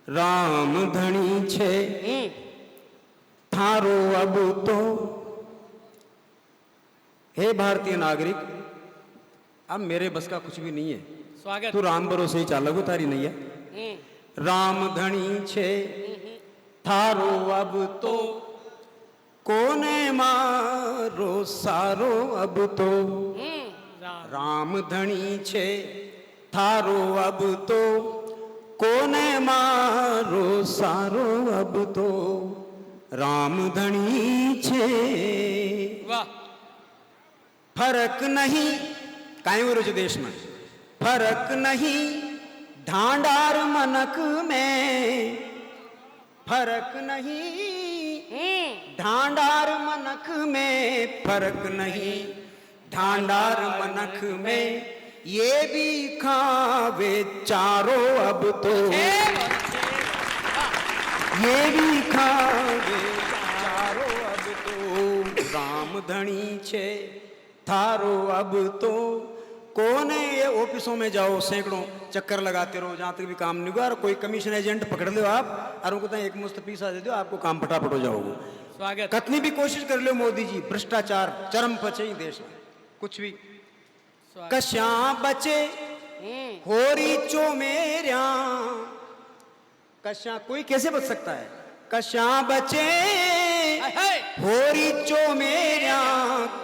राम धनी छे थारो अब तो। हे भारतीय नागरिक, अब मेरे बस का कुछ भी नहीं है। स्वागत। तू राम भरोसे ही चाल लगो तारी नैया। राम धनी छे थारो अब तो, कोने मारो सारो अब तो। राम धनी छे थारो अब तो, कोने मारो सारो अब तो। राम धनी छे। वाह। फर्क नहीं काई हो रहे देश में, फर्क नहीं ढांडार मनक में, फर्क नहीं ढांडार मनक में, फर्क नहीं ढांडार मनक में। ये भी खावे चारों अब तो, ये भी खावे चारों अब तो। राम धनी छे थारो अब तो, कौन है ये ऑफिसों में जाओ सैकड़ों चक्कर लगाते रहो, जहां तक भी काम नहीं हुआ, और कोई कमीशन एजेंट पकड़ लो आप और उनको तो एक मुश्त पैसा दे दो, आपको काम फटाफट हो जाओगे। स्वागत। कितनी भी कोशिश कर लो मोदी जी, भ्रष्टाचार चरम पचे ही देश में कुछ भी। कश्या बचे होरी चो मेरा, कश्या कोई कैसे बच सकता है। कश्या बचे होरी चो मेरा,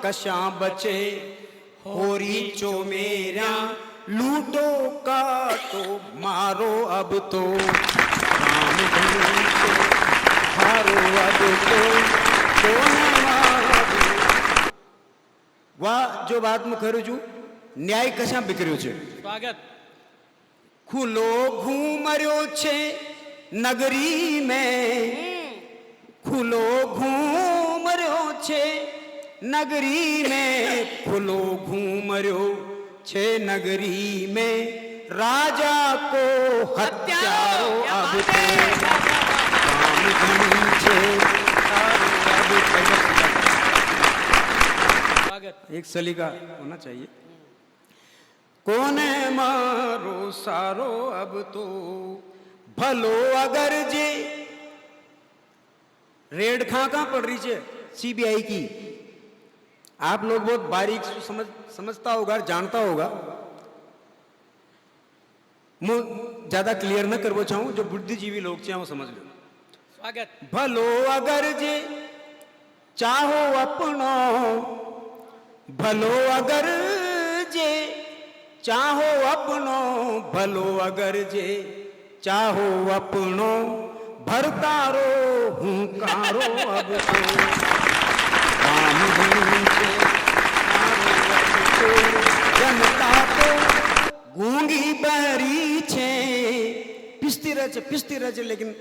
कश्या बचे होरी चो मेरा। लूटो काटो मारो अब तो, राम धनी छे थारो अब तो, कोने मारो। वाह जो बात में करू छू, न्याय कशा बिखर्यो छे। स्वागत। खुलो घूमर्यो छे नगरी में, खुलो घूमर्यो छे नगरी में, खुलो घूमर्यो छे नगरी में। राजा को हत्यारो अब तो, राम धनी छे थारो अब तो। स्वागत। एक सलीका होना चाहिए। कोने मारो सारो अब तो, भलो अगर जे रेड कहां पड़ रही है सीबीआई की। आप लोग बहुत बारीक समझता होगा, जानता होगा। मैं ज्यादा क्लियर न करवो चाहूं, जो बुद्धिजीवी लोग चाहे वो समझ लो। स्वागत। भलो अगर जे चाहो अपनो, भलो अगर जे चाहो अपनो, भलो अगर जे चाहो अपनो। भरतारो हुंकारो अब तो, राम धनी छे थारो अब तो। जनता तो गूंगी बहरी छे, पिसती रहे छे लेकिन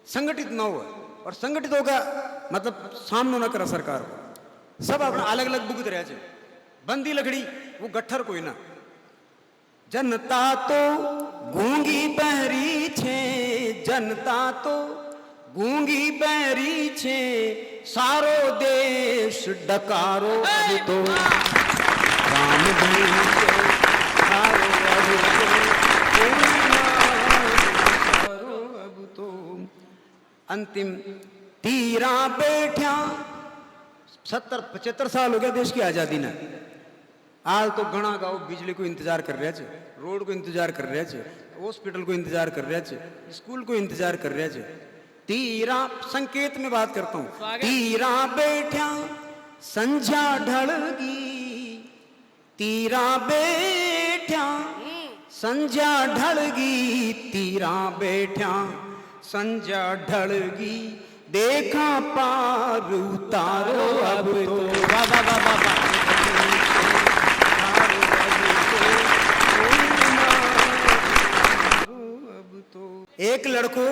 संगठित न हो। और संगठित होगा मतलब सामनो न करा सरकार को। सब अपना अलग अलग भुगत रहे छे, बंदी लकड़ी वो गट्ठर कोई ना। जनता तो गूंगी बहरी छे, जनता तो गूंगी बहरी छे। सारो देश डकारो अब तो, राम धनी छे थारो अब तो, सारो अब तो। अंतिम तीरा बैठा 70-75 साल हो गया देश की आजादी ने। आज तो घना गांव बिजली को इंतजार कर रहे छे, रोड को इंतजार कर रहे छे, हॉस्पिटल को इंतजार कर रहे छे, स्कूल को इंतजार कर रहे छे। तीरा संकेत में बात करता हूं। तीरा बैठा संझा ढलगी, तीरा बैठा संझा ढलगी, तीरा बैठा संझा ढलगी। देखा पार उतारो अब तो, वाह वाह वाह वाह वाह। एक लड़को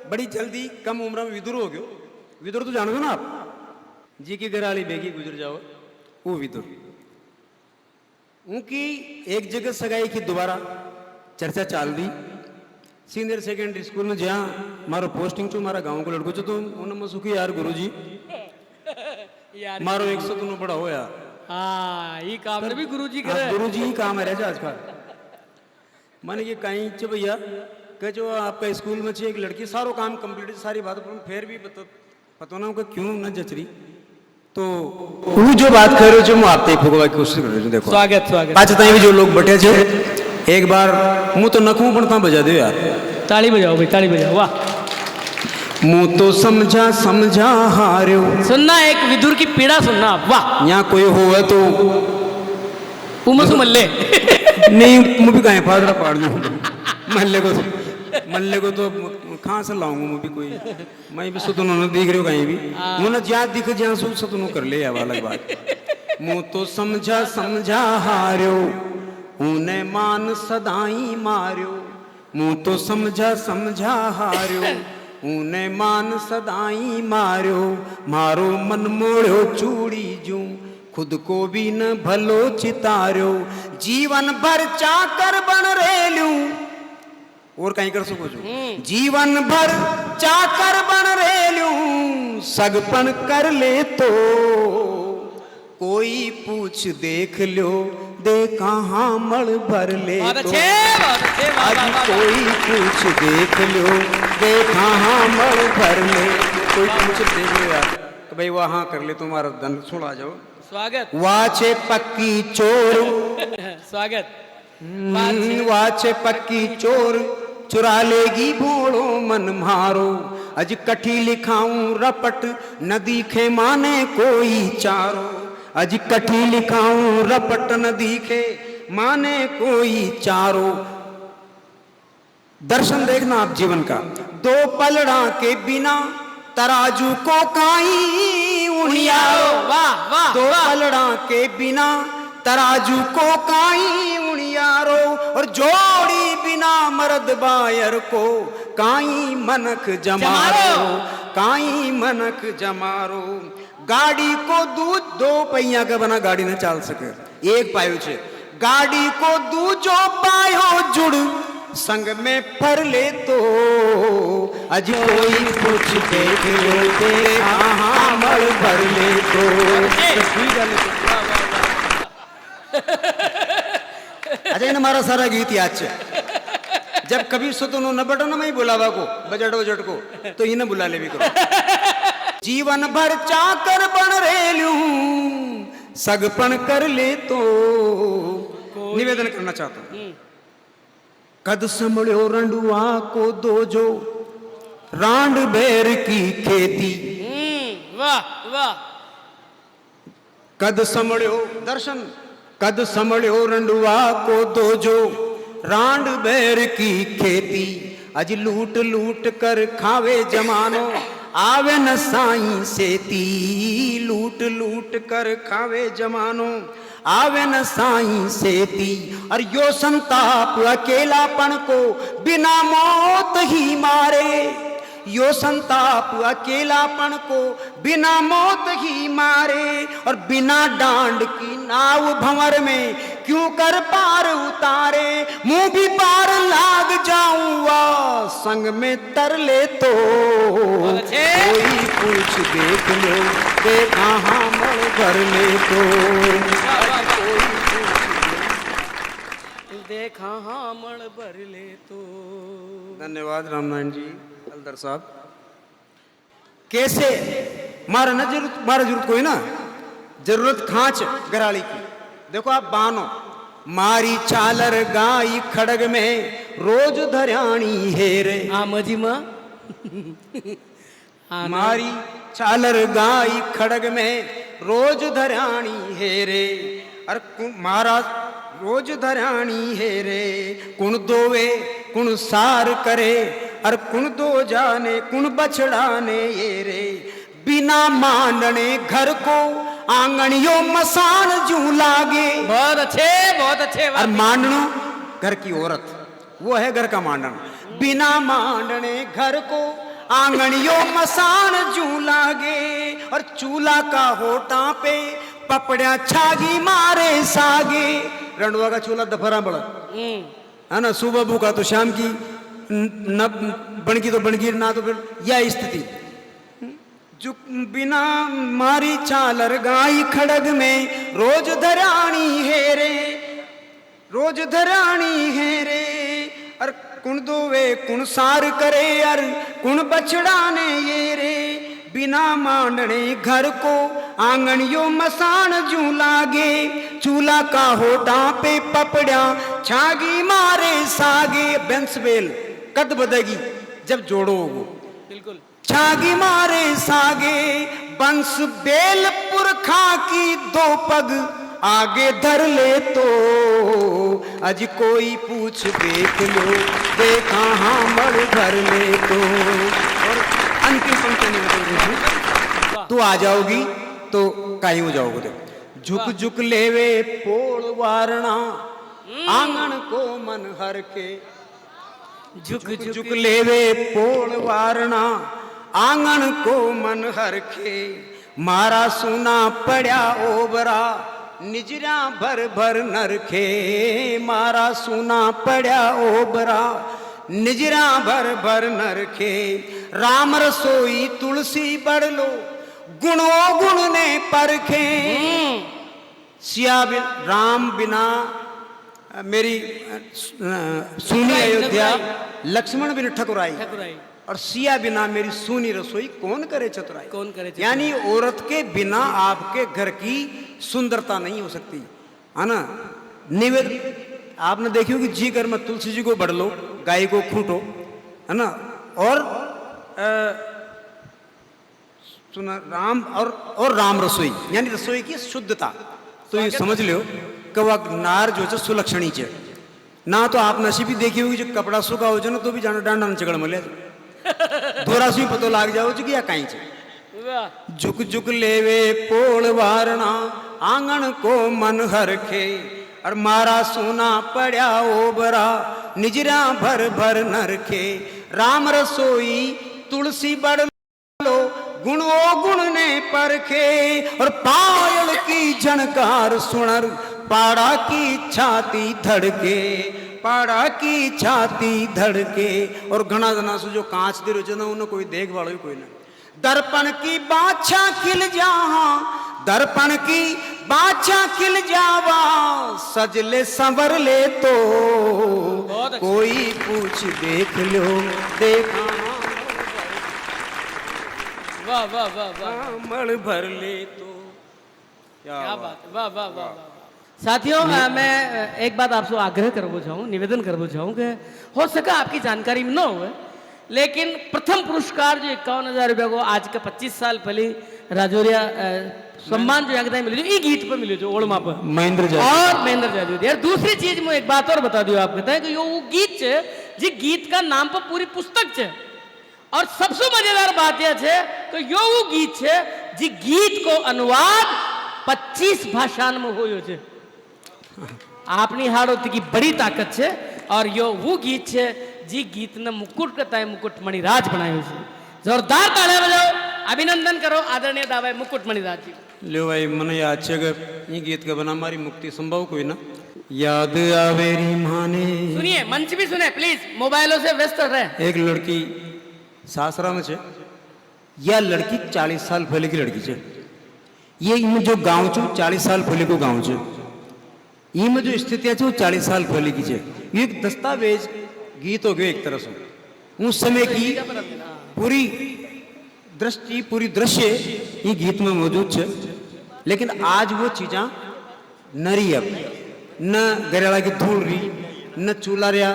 बड़ी जल्दी कम उम्र में विदुर हो गयो। विदुर तो जानो ना आप, जी की घराली बेगी गुजर जाओ, वो विदुर। उनकी एक जगह सगाई की दोबारा चर्चा चाल दी। सीनियर सेकेंडरी स्कूल में जहाँ मारो पोस्टिंग छो, मारा गांव को लड़को छो, तो उन्होंने सुखी यार गुरुजी यार मारो 100 तुम बड़ा हो यार। हाँ ये काम भी गुरुजी करे। गुरुजी ही काम है आजकल। माने ये कहीं भैया कि जो आपका स्कूल में छे एक लड़की सारो काम कंप्लीट सारी बात पर फिर भी पता ना क्यों न जच रही तो वो जो बात कर रहे हो मैं आप तक फुगवा की कोशिश कर रही हूँ देखो स्वागत स्वागत पाँच ताई भी जो लोग बैठे छे एक बार मुंह तो नखूं पण ता बजा दो यार ताली बजाओ भाई ताली बजाओ वाह मुंह तो समझा हार्यो सुनना एक विदुर की पीड़ा सुनना वाह यहाँ कोई हो तो उमस मल्ले नहीं मैं भी कहीं फादरा पाड़ दूँ मल्ले को तो कहाँ से लाऊंगा मैं भी कोई मैं भी सुतनो न दिख रही हूँ कहीं भी मुझे ज्यादा दिख जहाँ सुतनो कर ले अब अलग बात मुँह तो समझा हार्यो उने मान सदाई मार्यो मुँह तो समझा हार्यो उने मान सदाई मार्यो मारो मन मोड़ो चूड़ी जूं खुद को भी न भलो चितार्यो जीवन भर चाकर बन रेलू और कहीं कर सको जो जीवन भर चाकर बन रेलू सगपन कर ले तो कोई पूछ देख लो दे कहाँ मड़ भर ले तो आज कोई पूछ देख लो दे कहाँ मड़ भर ले कोई पूछ देख लो यार तो भाई वहाँ कर ले तुम्हारा धन छोड़ा जाओ स्वागत वाचे पक्की चोर स्वागत वाचे पक्की चोर चुरा लेगी भोड़ो मन मारो अज कठी लिखाऊं रपट नदी खे माने कोई चारो अज कठी लिखाऊं रपट नदी खे माने कोई चारो दर्शन देखना आप जीवन का दो पलड़ा के बिना तराजू को काई उड़ियारो वाह वाह दो पलड़ा के बिना तराजू को काई उड़ियारो और जोड़ी बिना मर्द बायर को काई मनक जमारो काई मनक जमारो गाड़ी को दूध दो पहिया का बना गाड़ी न चाल सके एक पायो छे गाड़ी को दूजो पायो जुड़ संग में फर ले तो अज कोई कुछ देख लो तेरे हाँ मर भर ले तो अजय ने मारा सारा गीत याद छे जब कभी सुतनो न बटो न मैं बुलावा को बजट वजट को तो इन्हें बुला ले भी करो जीवन भर चाकर बन रेलू सगपन कर ले तो निवेदन करना चाहता हूं कद संभळ्यो रंडुआ को दोजो रांड बेर की खेती वाह वाह कद संभळ्यो दर्शन कद संभळ्यो रंडुआ को दोजो रांड बेर की खेती अज लूट लूट कर खावे जमानो आवे न साई सेती लूट लूट कर खावे जमानो आवे न साई सेती और यो संताप अकेलापन को बिना मौत ही मारे यो संताप अकेलापन को बिना मौत ही मारे और बिना डांड की नाव भंवर में क्यों कर पार उतारे मुंह भी पार लाग जाऊंगा संग में तर ले तो कोई कुछ देख लो देखा हम घर ले तो देखा हाँ मण भर ले तो धन्यवाद रामनारायण जी हलदर साहब कैसे मारा न जरूरत कोई ना जरूरत खांच गराड़ी की देखो आप बानो मारी चालर गाई खड़ग में रोज धरानी हेरे आमजी माँ मारी चालर गाई खड़ग में रोज धरानी हेरे अर महाराज रोज धरानी हेरे कुण दोवे कुण सार करे अर कुण दो जाने कुण बछड़ाने ये रे बिना मानने घर को आंगनियो मसान जू लागे बहुत अच्छे और मांडनो घर की औरत वो है घर का मांडन बिना मांडने घर को आंगनियो मसान जू लागे और चूल्हा का होटा पे पपड़िया छागी मारे सागे रंडवा का चूल्हा दफरा बड़ा है ना सुबह भूखा तो शाम की न बनगी तो बनगी ना तो फिर यह स्थिति जो बिना मारी चालर गाई खड़ग में रोज धरानी है रे और कुण दोवे कुण सार करे अर कुण बछड़ा ने ये रे बिना मांडने घर को आंगन यो मसान जू लागे चूल्हा का होठा पे पपड़ा छागी मारे सागे बेंसबेल कद बदेगी जब जोड़ोगे बिल्कुल छागी मारे सागे बंस बेल पुरखा की दो पग आगे धर ले तो अज कोई पूछ देख लो देखा हाँ मर भर ले तो। और अंतिम पंक्ति नहीं बदल रही थी तू आ जाओगी तो काई हो जाओगे तो झुक झुक लेवे पोड़ वारणा आंगन को मन हर के झुक झुक लेवे पोड़ वारणा आंगन को मन हर के मारा सुना पड़ा ओबरा निजरा भर भर नरखे मारा सुना पड़ा ओबरा निजरा भर भर नरखे राम रसोई तुलसी बड़ लो गुणो गुण ने परखे सिया राम बिना मेरी सुनी अयोध्या लक्ष्मण बिन ठकुराई और सिया बिना मेरी सूनी रसोई कौन करे चतुराई कौन करे चतुराई? यानी औरत के बिना आपके घर की सुंदरता नहीं हो सकती है ना। निवेदन आपने देखी होगी जी घर में तुलसी जी को बढ़ लो गाय को खूंटो है ना और सुना राम और राम रसोई यानी रसोई की शुद्धता तो ये समझ लो कि वह नार जो है सुलक्षणी है ना। तो आप नसीबी देखी होगी जो कपड़ा सूखा हो जाए ना तो भी जाना डांडा चगड़ मिले दोरा से पतो लाग जाओ कि या कहीं से झुक झुक लेवे पोल वारणा आंगन को मन हरखे और मारा सोना पड़ा ओबरा निजरा भर भर नरखे राम रसोई तुलसी बड़ लो गुण ओ गुण ने परखे और पायल की झनकार सुनर पाड़ा की छाती धड़के पाड़ा की छाती धड़के। और घना जना से जो कांच दे रहे ना उन्हें कोई देख वालो ही कोई ना दर्पण की बाछा खिल जा दर्पण की बाछा खिल जावा सजले संवर ले तो कोई पूछ देख लो देखा वाह वाह वाह वाह मल भर ले तो क्या बात है वाह वाह वाह साथियों मैं एक बात आपसे आग्रह करना चाहूँ निवेदन करना चाहूँ कि हो सका आपकी जानकारी में न हो लेकिन प्रथम पुरस्कार जो 51,000 रुपया को आज के 25 साल पहले राजौरिया सम्मान जो यहाँ मिले जो गीत पर मिले जो ओड़मा पर महेंद्र और महेंद्र जादू यार दूसरी चीज में एक बात और बता दू आप कहते हैं कि यो वो गीत है जी गीत का नाम पर पूरी पुस्तक है और सबसे मजेदार बात यह है कि यो वो गीत है जी गीत को अनुवाद 25 भाषा में हो છે આપની હાડોતી की बड़ी ताकत છે और यो वो गीत है जी गीत ने मुकुट करता है मुकुटमणि राज बनायो છે जोरदार तालियां बजाओ अभिनंदन करो आदरणीय दावा मुकुटमणि राज जी लो भाई मन याद है कि ये गीत का बना हमारी मुक्ति संभव कोई ना याद आवेरी माने सुनिए मंच भी सुने प्लीज मोबाइलों से व्यस्त रहे एक लड़की सासरा में छे यह लड़की 40 साल पहले की लड़की छे ये इनमें जो गांव छे 40 साल पहले को गांव छे इनमें जो स्थितियां छे वो 40 साल पहले की छे ये एक दस्तावेज गीत हो गयो एक तरह से उस समय की पूरी दृष्टि पूरी दृश्य ये गीत में मौजूद छे लेकिन आज वो चीजा न रही अब न गरेला की धूल रही न चूल्हा रहा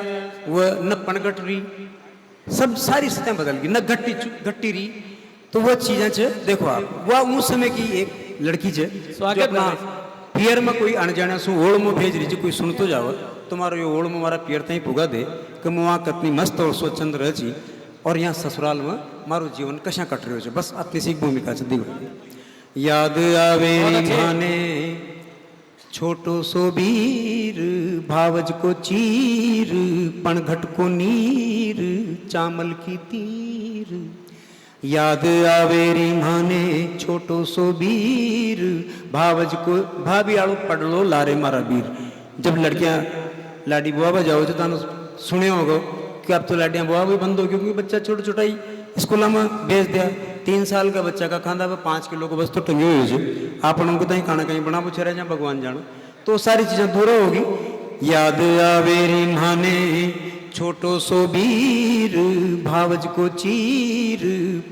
वो न पनगट रही सब सारी स्थितियां बदल गई न घट्टी रही तो वो चीजें छे देखो आप वह उस समय की एक लड़की छे जो अपना पियर में कोई अनजाने सु ओड़ में भेज रही कोई सुन तो जाओ तुम्हारो ये ओड़ में मारा पियर तई पुगा दे कि मैं वहाँ कितनी मस्त और स्वच्छंद रह छी और यहाँ ससुराल में मारो जीवन कशा कट रहे हो बस अपनी सी भूमिका से दिखो याद आवे माने छोटो सो बीर भावज को चीर पणघट को नीर चामल की तीर याद आवे री माने छोटो सो बीर भावज को भाभी आड़ो पड़लो लारे मारा बीर जब लड़कियां लाडी बुआ बजाओ तो तानो सुने होगो कि अब तो लाडियां बुआ भी बंद हो गई क्योंकि बच्चा छोटा छोटा ही स्कूल में भेज दिया 3 साल का बच्चा का खांदा पे 5 किलो को बस तो टंगे हुए छे आप उनको तई खाना कहीं बना पूछ रहे भगवान जानो तो सारी चीजें दूर होगी याद आवे री माने छोटो सो वीर भावज को चीर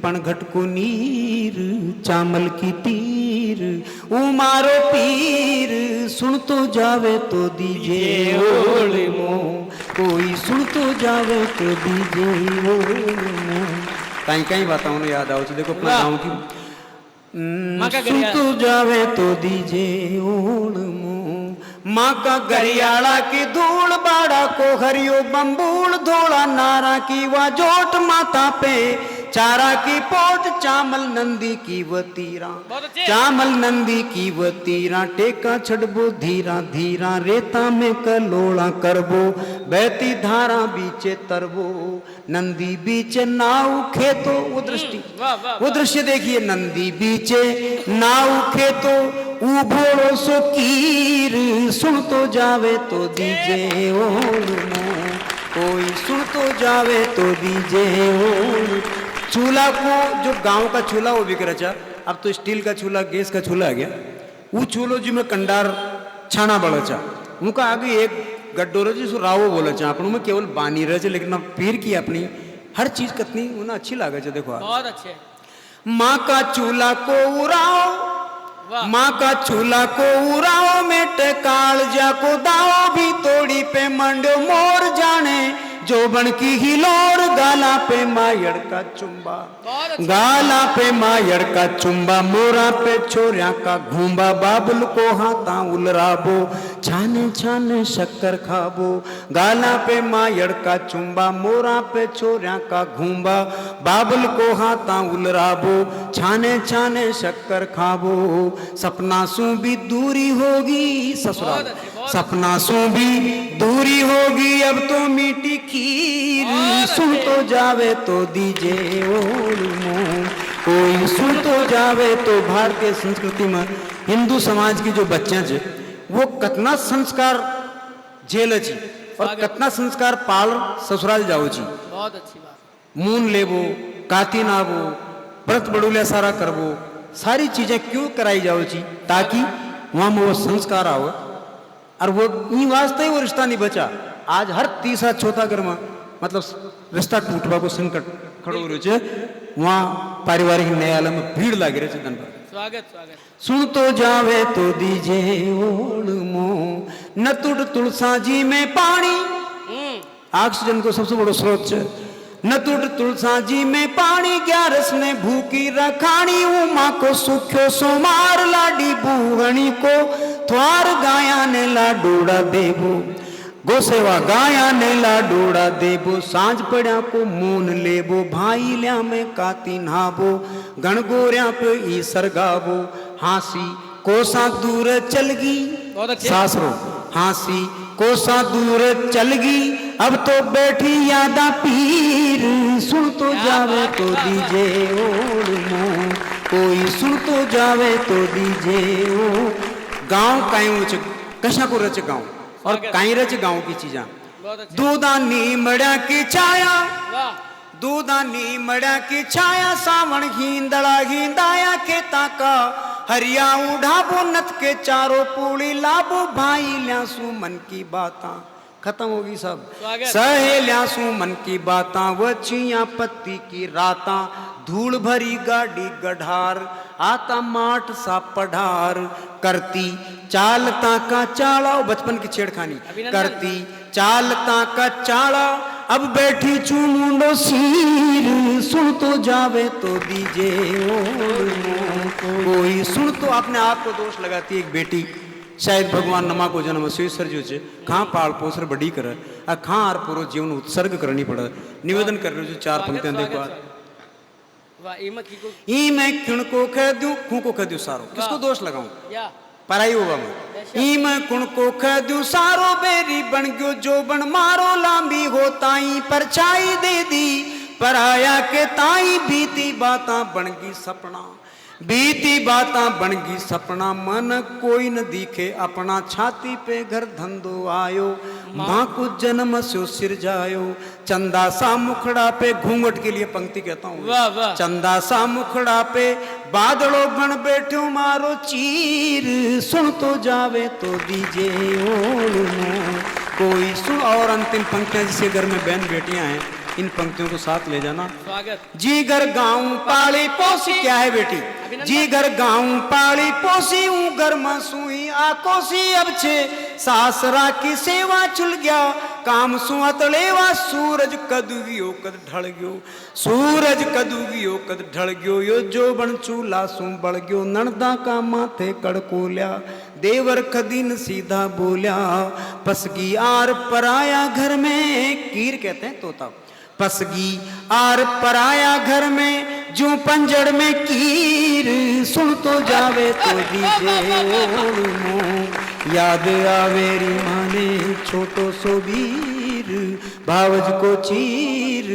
पणघट को नीर चामल की तीर उमारो पीर सुन तो जावे तो दीजे ओल मो कोई सुन तो जावे तो दीजे ओल मो कहीं कहीं बातों ने याद आओ देखो अपना गाँव की सुन तो जावे तो दीजे ओल मो माँ का गरियाला की धूल बाड़ा को हरियो बम्बूल धोला नारा की वा जोट माता पे चारा की पोट चामल नंदी की व तीरा चामल नंदी की व तीरा टेका छड़बो धीरा धीरा रेता में कलोड़ा करबो बहती धारा बीचे तरबो नंदी बीचे नाव खेतो वो दृष्टि वो दृश्य देखिए नंदी बीचे नाव खेतो उभोड़ो सो कीर सुन तो जावे तो दीजे ओल मो कोई सुन तो जावे तो दीजे ओल चूल्हा को जो गांव का चूल्हा वो बिक रचा अब तो स्टील का चूल्हा गैस का चूल्हा आ गया वो चूल्हो जी में कंडार छाना बड़चा उनका आगे एक गड्ढो रहे जिसको रावो बोले चा अपन में केवल बानी रहे लेकिन अब पीर की अपनी हर चीज कितनी उन्हें अच्छी लागे चा देखो बहुत अच्छे माँ का चूल्हा को उड़ाओ माँ का चूल्हा को उड़ाओ में टेकाल जा को दाओ भी तोड़ी पे मंडो मोर जाने जोबन की हिलोर गाला पे मायड़ का चुम्बा गाला पे मायड़ का चुम्बा मोरा पे छोरिया का घूंबा बाबुल को हाथा उलराबो छाने छाने शक्कर खाबो गाला पे मायड़ का चुम्बा मोरा पे छोरिया का घूंबा बाबुल को हाथा उलराबो छाने छाने शक्कर खाबो सपना सू भी दूरी होगी ससुराल सपना सू भी दूरी होगी अब तो मीठी खीर सुन तो जावे तो दीजे ओल मो कोई सुन तो जावे तो भारतीय संस्कृति में हिंदू समाज की जो बच्चे हैं वो कतना संस्कार झेल छी और कतना संस्कार पाल ससुराल जाओ छी बहुत अच्छी बात मून लेबो काती नाबो व्रत बड़ूले सारा करबो सारी चीजें क्यों कराई जाओ छी ताकि वहां में वो संस्कार आओ और वो इन वास्ते ही वो रिश्ता नहीं बचा आज हर तीसरा चौथा घर में मतलब रिश्ता टूटवा को संकट खड़ो रहे छे वहां पारिवारिक न्यायालय में भीड़ लागे रहे दिन भर स्वागत स्वागत सुन तो जावे तो दीजे ओल मो न तुड़ तुलसा जी में पानी ऑक्सीजन को सबसे बड़ो स्रोत है न तुड़ तुलसा जी में पानी ग्यारस ने भूखी रखानी उमा को सुख्यो सोमार लाडी बूहणी को थ्वार गाया ने लाडूड़ा देबो गोसेवा गाया ने लाडूड़ा देबो सांझ पड़ा को मून लेबो भाई लिया में काती नहाबो गणगोरिया पे ई सरगाबो हासी कोसा दूर चलगी सासरो हासी कोसा दूर चलगी अब तो बैठी यादा पीर सुन तो जावे तो दीजे ओल मो कोई सुन तो जावे तो दीजे ओ गांव कायू कशा को रच गांव और काई रच गांव की चीजा दूधानी मड़ा की छाया दूधानी मड़ा की छाया सावण घींदड़ा घींदाया खेता का हरिया उड़ाबो नथ के चारों पूड़ी लाबो भाई ल्यासू मन की बाता खत्म होगी सब सहेल्यासू मन की बाता वचिया पत्ती की राता धूल भरी गाड़ी गढ़ार आता माठ सा पढ़ार करती चालता का चाला बचपन की छेड़खानी करती चालता का चाला अब बैठी चुमुंडो सीर सुन तो जावे तो दीजे ओल मो कोई सुन तो अपने आप को दोष लगाती एक बेटी शायद भगवान नमा को जन्म स्वेश्वर जो छे खां पाल पोसर बड़ी करे आ खां आर पूरो जीवन उत्सर्ग करनी पड़े निवेदन कर रहे जो चार पंक्तियां देखो ई मैं कुण को कह दूं खू को कह दूं सारो किसको दोष लगाऊं पराई होगा मैं ई मैं कुण को कह दूं सारो बेरी बन गयो जो बन मारो लांबी हो ताई परछाई दे दी पराया के ताई बीती बाता बन गई सपना बीती बाता बन गई सपना मन कोई न दिखे अपना छाती पे घर धंधो आयो माँ को जन्म सो सिर जायो चंदा सा मुखड़ा पे घूंघट के लिए पंक्ति कहता हूँ चंदा सा मुखड़ा पे बादलों बन बैठो मारो चीर सुन तो जावे तो दीजे ओल मो कोई सुन। और अंतिम पंक्तियां, जिसके घर में बहन बेटियां हैं, इन पंक्तियों को साथ ले जाना। स्वागत। जी घर गाँव पाली पोसी, क्या है बेटी? जी घर गाँव पाली पोसी, ऊ घर मसूई आकोसी, अब छे सासरा की सेवा चुल गया, काम सुअत लेवा, सूरज कदुगियो कद ढल गयो, सूरज कदुगियो कद ढल गयो, यो जो बन चूला सु बढ़ गयो, नणदा का माथे कड़कोल्या, देवर खदीन सीधा बोल्या, पसगी आर पराया घर में, कीर कहते हैं तोता, पसगी आर पराया घर में, जो पंजड़ में कीर, सुन तो जावे तो दीजे, याद आवे री माने छोटो सो वीर, भावज को चीर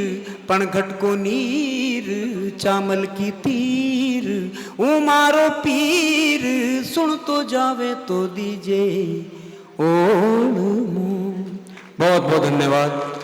पणघट को नीर, चामल की तीर ओ मारो पीर, सुन तो जावे तो दीजे ओढ़। बहुत बहुत धन्यवाद।